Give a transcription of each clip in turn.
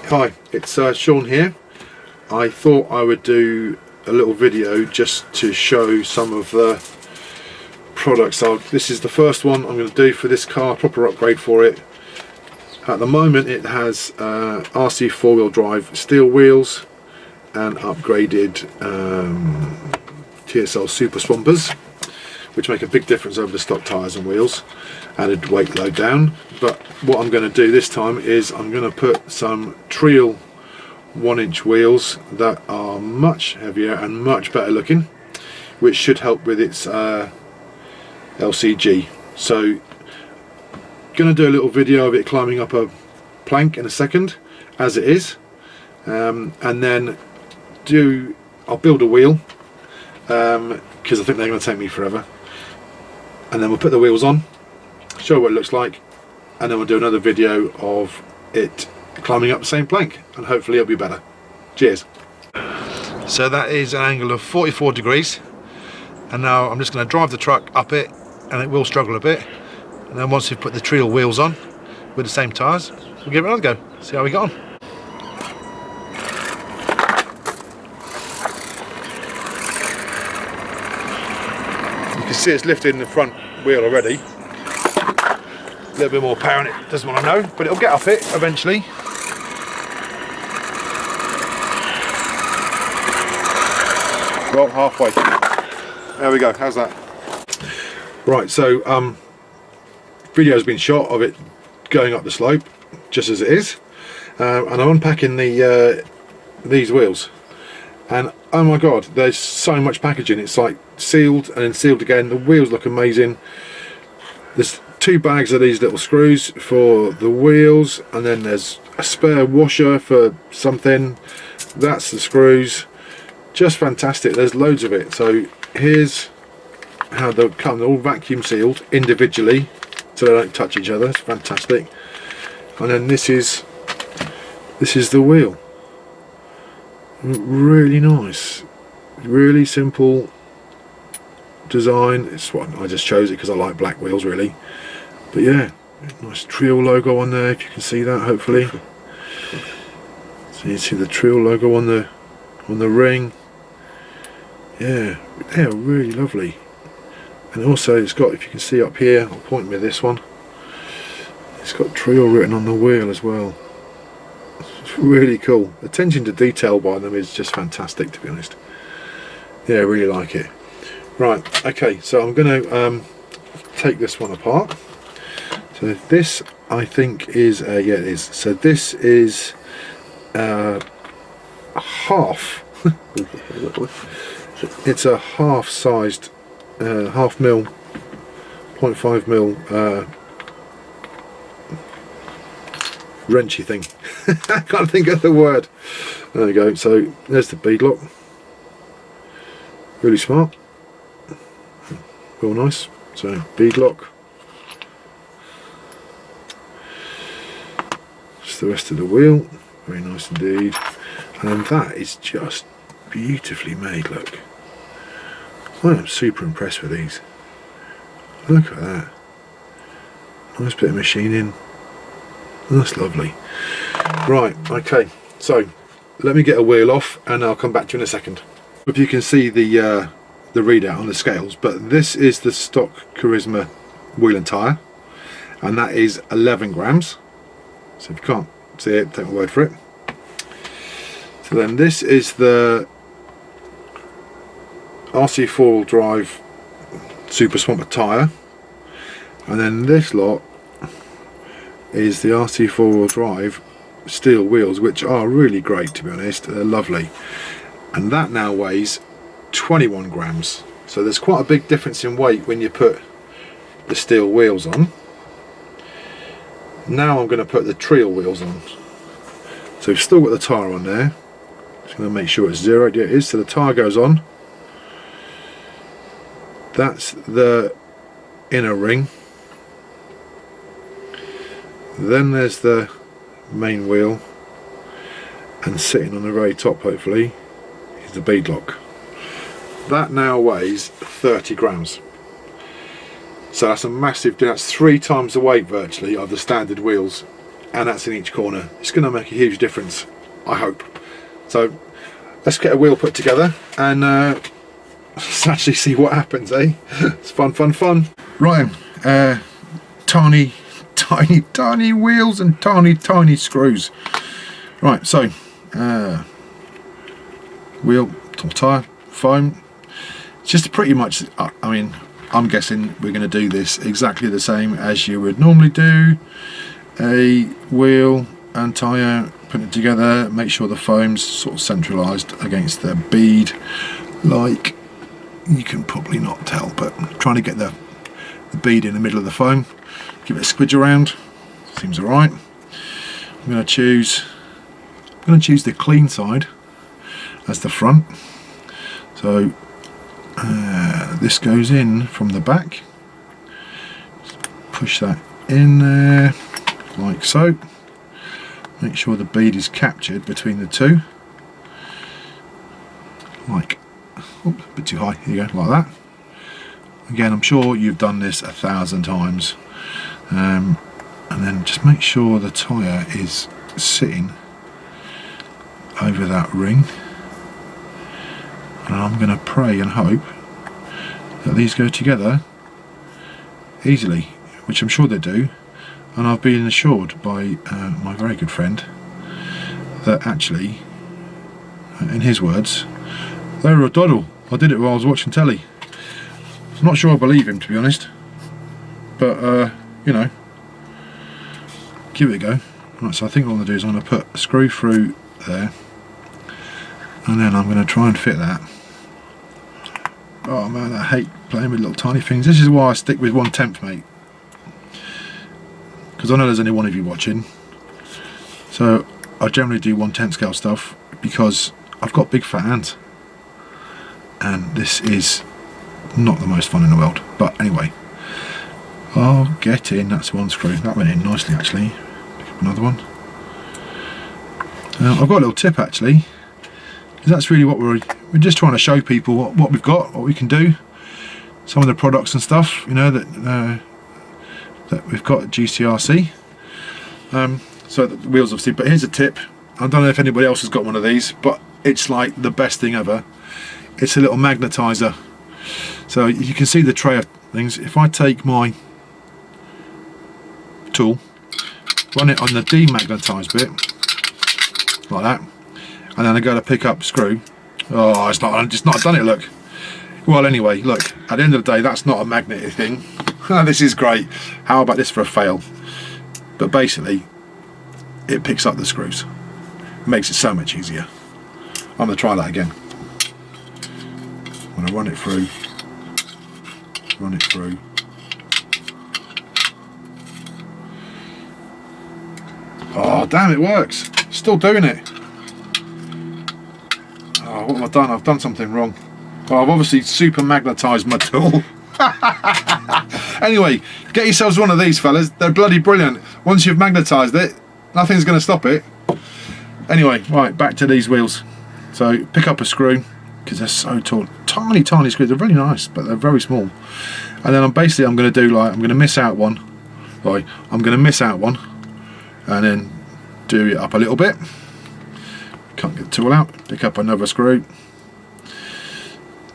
Hi, it's Sean here. I thought I would do a little video just to show some of the products. This is the first one I'm going to do for this car, proper upgrade for it. At the moment it has RC four-wheel drive steel wheels and upgraded TSL super swampers, which make a big difference over the stock tyres and wheels. Added weight load down. But what I'm going to do this time is I'm going to put some Treal 1-inch wheels that are much heavier and much better looking, which should help with its LCG. So going to do a little video of it climbing up a plank in a second as it is, and then I'll build a wheel because I think they're going to take me forever, and then we'll put the wheels on, show what it looks like, and then we'll do another video of it climbing up the same plank, and hopefully it'll be better. Cheers. So that is an angle of 44 degrees, and now I'm just going to drive the truck up it, and it will struggle a bit, and then once we've put the Treal wheels on with the same tyres, we'll give it another go, see how we get on. You can see it's lifting the front wheel already. A little bit more power and it doesn't want to know, but it'll get off it eventually. Well, halfway. There we go, how's that? Right, so video's been shot of it going up the slope, just as it is. And I'm unpacking these wheels. And oh my god, there's so much packaging. It's like sealed and then sealed again. The wheels look amazing. There's 2 bags of these little screws for the wheels, and then there's a spare washer for something. That's the screws. Just fantastic. There's loads of it. So here's how they'll come. They're all vacuum sealed individually so they don't touch each other. It's fantastic. And then this is the wheel. Really nice, really simple design. It's what I just chose it because I like black wheels really. But yeah, nice Treal logo on there, if you can see that, hopefully. So you see the Treal logo on the ring. Yeah, they're really lovely. And also it's got, if you can see up here, I'll point with this one, it's got Treal written on the wheel as well. It's really cool. Attention to detail by them is just fantastic, to be honest. Yeah, I really like it. Right, okay, so I'm going to take this one apart. So this, I think, is yeah, it is. So this is half. It's a half-sized, half mil, 0.5 mil wrenchy thing. I can't think of the word. There we go. So there's the beadlock. Really smart. Real nice. So beadlock. Just the rest of the wheel. Very nice indeed. And then that is just beautifully made. Look. I am super impressed with these. Look at that. Nice bit of machining. That's lovely. Right, okay, so let me get a wheel off and I'll come back to you in a second. If you can see the readout on the scales, but this is the stock Charisma wheel and tyre, and that is 11 grams. So if you can't see it, take my word for it. So then this is the RC four-wheel drive super swamper tyre, and then this lot is the RC four-wheel drive steel wheels, which are really great, to be honest. They're lovely, and that now weighs 21 grams. So there's quite a big difference in weight when you put the steel wheels on. Now I'm going to put the Treal wheels on. So we've still got the tyre on there. Just going to make sure it's zeroed. Yeah, it is. So the tyre goes on. That's the inner ring. Then there's the main wheel, and sitting on the very top, hopefully, is the beadlock. That now weighs 30 grams. So that's a massive, that's 3 times the weight virtually of the standard wheels and that's in each corner. It's going to make a huge difference, I hope. So let's get a wheel put together and let's actually see what happens, eh? It's fun. Right, tiny wheels and tiny screws. Right, so wheel, tyre, foam. It's just pretty much, I mean, I'm guessing we're going to do this exactly the same as you would normally do. A wheel and tyre, put it together, make sure the foam's sort of centralised against the bead, like you can probably not tell, but trying to get the bead in the middle of the foam. Give it a squidge around, seems alright. I'm going to choose the clean side as the front. So this goes in from the back. Just push that in there like so. Make sure the bead is captured between the two. Like, oops, a bit too high. Here you go, like that. Again, I'm sure you've done this 1,000 times. And then just make sure the tyre is sitting over that ring. And I'm going to pray and hope that these go together easily, which I'm sure they do. And I've been assured by my very good friend that actually, in his words, they were a doddle. I did it while I was watching telly. I'm not sure I believe him, to be honest, but you know, give it a go. Right, so I think what I'm going to do is I'm going to put a screw through there, and then I'm going to try and fit that. Oh man, I hate playing with little tiny things. This is why I stick with 1/10, mate, because I know there's only one of you watching. So I generally do 1/10 scale stuff because I've got big fat hands, and this is not the most fun in the world. But anyway, I'll get in. That's one screw. That went in nicely, actually. Pick up another one. I've got a little tip, actually, because that's really what we're just trying to show people what we've got, what we can do, some of the products and stuff, you know, that we've got at GCRC. So the wheels, obviously. But here's a tip. I don't know if anybody else has got one of these, but it's like the best thing ever. It's a little magnetizer. So you can see the tray of things. If I take my tool, run it on the demagnetized bit like that, and then I go to pick up screw. Oh, it's not done it, look. Well, anyway, look, at the end of the day, that's not a magnetic thing. This is great. How about this for a fail? But basically, it picks up the screws. It makes it so much easier. I'm going to try that again. I'm going to run it through. Oh damn, it works. Still doing it. Oh, what have I done? I've done something wrong. Well, I've obviously super magnetized my tool. Anyway, get yourselves one of these, fellas. They're bloody brilliant. Once you've magnetized it, nothing's going to stop it. Anyway, right, back to these wheels. So pick up a screw, because they're so tall. Tiny screws. They're really nice, but they're very small. And then I'm going to do like, I'm going to miss out one. Sorry, I'm going to miss out one, and then do it up a little bit. Can't get the tool out. Pick up another screw.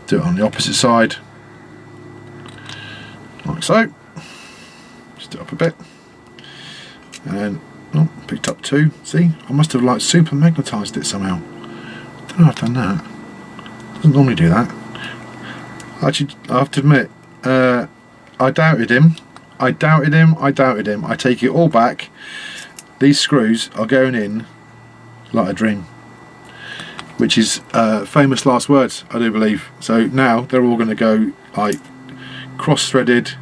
Do it on the opposite side, like so. Just do it up a bit, and then picked up two. See, I must have like super magnetized it somehow. Don't know if I've done that. Doesn't normally do that. Actually, I have to admit, I doubted him. I take it all back. These screws are going in like a dream, which is famous last words, I do believe. So now they're all going to go like cross-threaded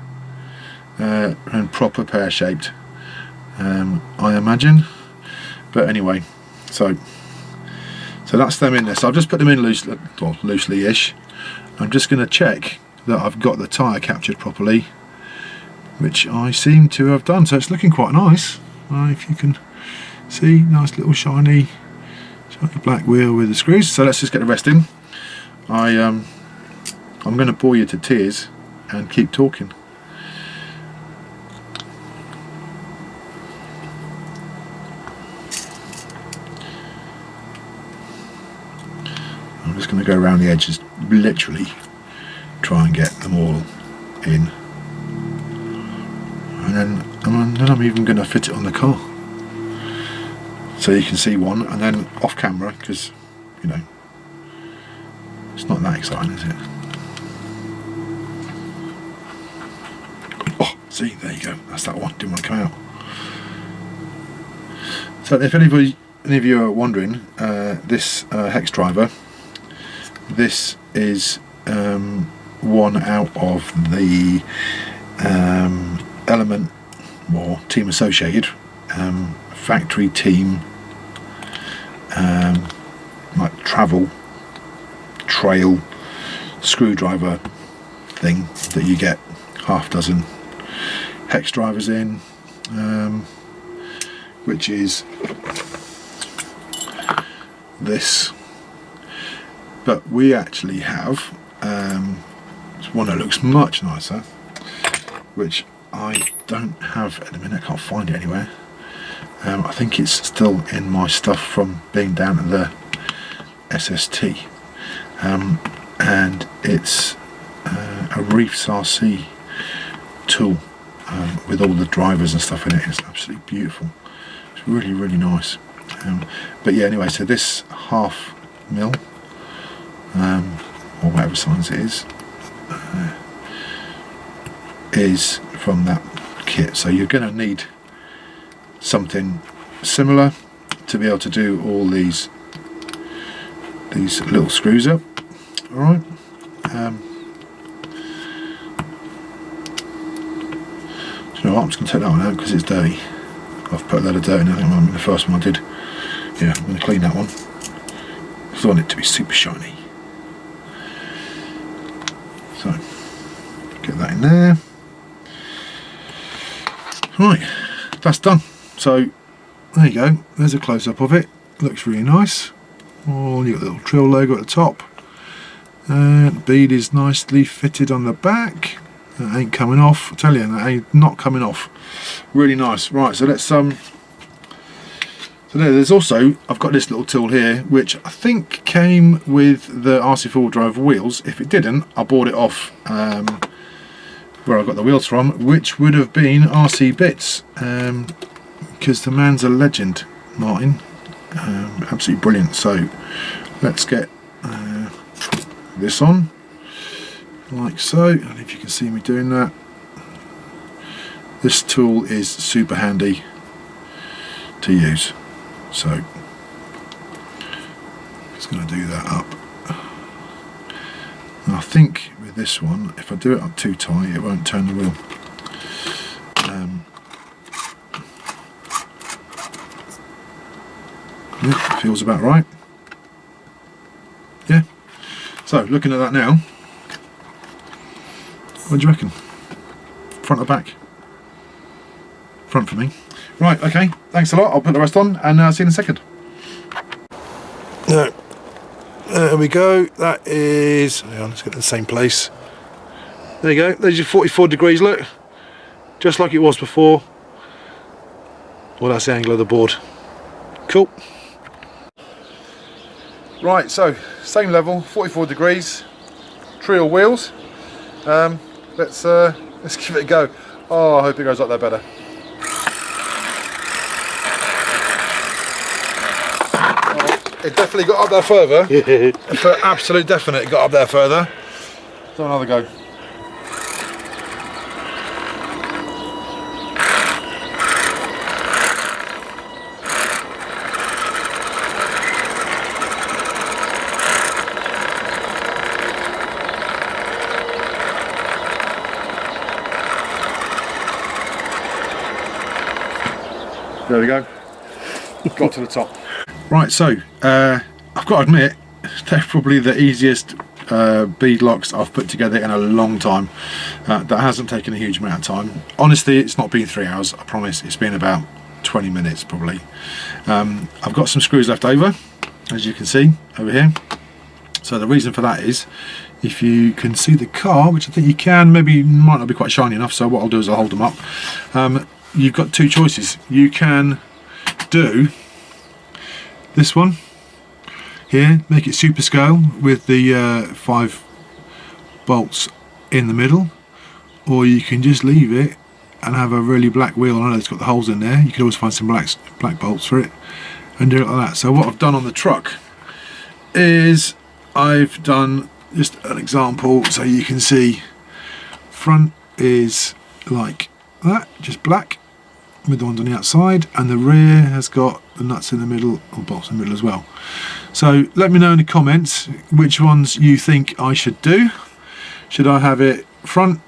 and proper pear-shaped, I imagine. But anyway, so that's them in there. So I've just put them in loosely-ish. I'm just going to check that I've got the tyre captured properly, which I seem to have done. So it's looking quite nice. If you can see, nice little shiny black wheel with the screws. So let's just get the rest in. I'm going to bore you to tears and keep talking. just going to go around the edges, literally try and get them all in, and then I'm even going to fit it on the car so you can see one, and then off camera, because you know it's not that exciting, is it? Oh, see, there you go, that's that one, didn't want to come out. So if any of you are wondering, this hex driver, this is one out of the Element or Team Associated factory team like Treal screwdriver thing that you get half dozen hex drivers in, which is this, but we actually have one that looks much nicer, which I don't have at the minute. I can't find it anywhere. I think it's still in my stuff from being down at the SST, and it's a GCRC tool with all the drivers and stuff in it. It's absolutely beautiful. It's really, really nice. But yeah, anyway, so this 1/2 mil or whatever size it is from that kit. So you're going to need something similar to be able to do all these little screws up. All right. Do you know what? I'm just going to take that one out because it's dirty. I've put a load of dirt in it. I mean, the first one I did. Yeah, I'm going to clean that one because I want it to be super shiny. So get that in there. Right, that's done. So there you go. There's a close-up of it. Looks really nice. Oh, you got the little Treal logo at the top. The bead is nicely fitted on the back. That ain't coming off. I tell you, that ain't not coming off. Really nice. Right, so let's so there's also, I've got this little tool here which I think came with the RC4 drive wheels. If it didn't, I bought it off where I got the wheels from, which would have been RC Bits, because the man's a legend, Martin. Absolutely brilliant. So let's get this on like so, and if you can see me doing that, this tool is super handy to use. So just going to do that up, and I think with this one, if I do it up too tight, it won't turn the wheel. Yeah, feels about right. Yeah. So looking at that now, what do you reckon? Front or back? Front for me. Right, okay, thanks a lot. I'll put the rest on and see you in a second. No, there we go. That is, hang on, let's get to the same place. There you go, there's your 44 degrees, look. Just like it was before. Well, that's the angle of the board. Cool. Right, so same level, 44 degrees, Treal wheels. Let's give it a go. Oh, I hope it goes up there better. Oh, it definitely got up there further. For absolute definite, it got up there further. So another go. There we go. Got to the top. Right, so I've got to admit, they're probably the easiest beadlocks I've put together in a long time. That hasn't taken a huge amount of time. Honestly, it's not been 3 hours, I promise. It's been about 20 minutes probably. I've got some screws left over, as you can see over here. So the reason for that is, if you can see the car, which I think you can, maybe might not be quite shiny enough, so what I'll do is I'll hold them up. You've got two choices. You can do this one, here, make it super scale with the 5 bolts in the middle, or you can just leave it and have a really black wheel. I know it's got the holes in there, you can always find some black bolts for it and do it like that. So what I've done on the truck is I've done just an example so you can see. Front is like that, just black with the ones on the outside, and the rear has got the nuts in the middle, or bolts in the middle as well. So let me know in the comments which ones you think I should do. Should I have it front,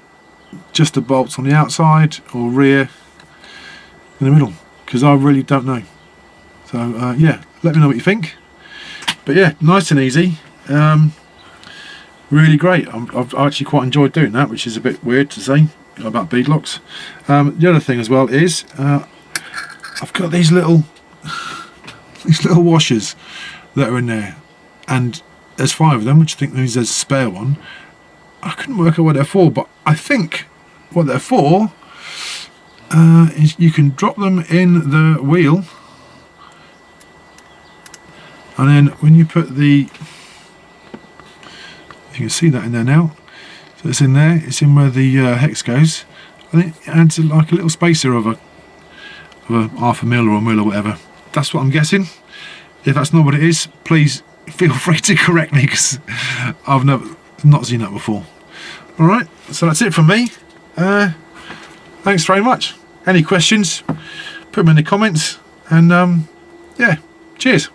just the bolts on the outside, or rear in the middle? Because I really don't know. So yeah, let me know what you think. But yeah, nice and easy. Really great. I've actually quite enjoyed doing that, which is a bit weird to say about beadlocks. The other thing as well is I've got these little washers that are in there, and there's 5 of them, which I think means there's a spare one. I couldn't work out what they're for, but I think what they're for is you can drop them in the wheel, and then when you put the, you can see that in there now, so it's in there, it's in where the hex goes. I think it adds like a little spacer of a half a mil or a mil or whatever. That's what I'm guessing. If that's not what it is, please feel free to correct me, because I've not seen that before. Alright, so that's it from me. Thanks very much. Any questions, put them in the comments, and yeah, cheers.